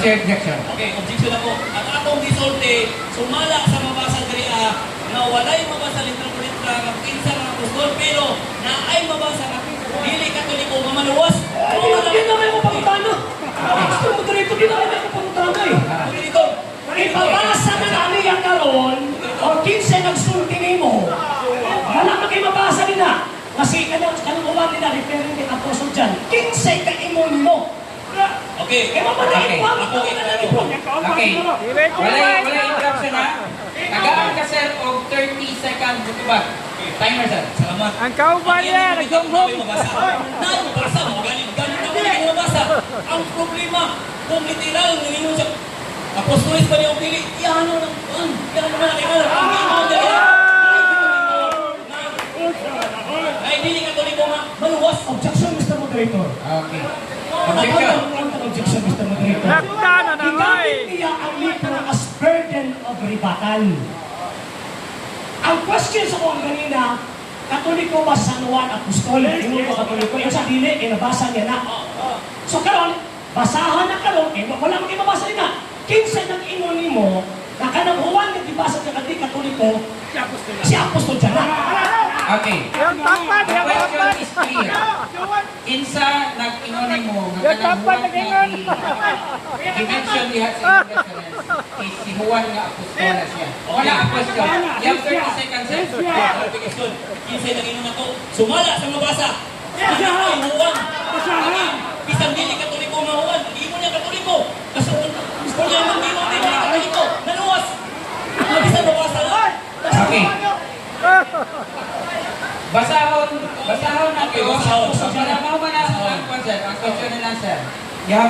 Chair, objection. Okay, objection ako. Ang akong gisulti, sumala sa mabasa diri na walay mabasa litra-litra ng kinsa mga apostol, pero naay mabasa ka dili katoliko nga maluwas. Hindi naman ako pagkano. Gusto mo dito, hindi naman ako pagkano eh. Dito. Ipabasa na namin ang karon, o 15 nagsulti ni mo, wala na kayo mabasa nila. Kasi kanang uwan nila, referring kay Apostol John, 15 ka imon mo. Okay. Kaya mamatay ko. Ako Okay. Wala interruption ha. Nagaan ka sir og 30 seconds ba? Timer sir. Salamat. Ang kauban niya, nagdunghog. Nagdunghog. Galit na mo mabasa. Ang problema, kung literal, ninyo sa apostolis pa niya ang pili, yan o lang, yan naman ang iman. Ang iman dali. Ay, dili katoliko nga, maluwas. Objection, Mr. Moderator. Okay. Objection. Objection, Mr. Moderator. Nakta na naman Ginamit niya ang libro as burden of rebuttal. Ang question sa kong kanina, Katoliko ba San Juan Apostol? Hindi ko Katoliko. Yung sa dili, nabasa niya na. So karon, basahan na karon, wala mo kayo mabasa nila. 15 ng inuni mo, na kanang Juan na dibasa sa Katoliko, si Apostol dyan na. Okay. Yung tapat, The yung question tapat. is clear. Kinsa nag-inoni mo nga Yung kanang tapat Juan nag-ingon. nga i-mention diha sa inyong reference is si Juan nga apostola siya. Wala ang question. You have 30 seconds sir. Clarification. Kinsay nang inon ako, sumala sa mabasa. Ay, huwag. Bisang dili katoliko nga huwag. Hindi mo niya katoliko. Gusto niya naman di mo din niya katoliko. Naluwas. Bisang mabasa lang. Okay. Basahon na Okay, basahon. Para mo ba na ang question and answer? You have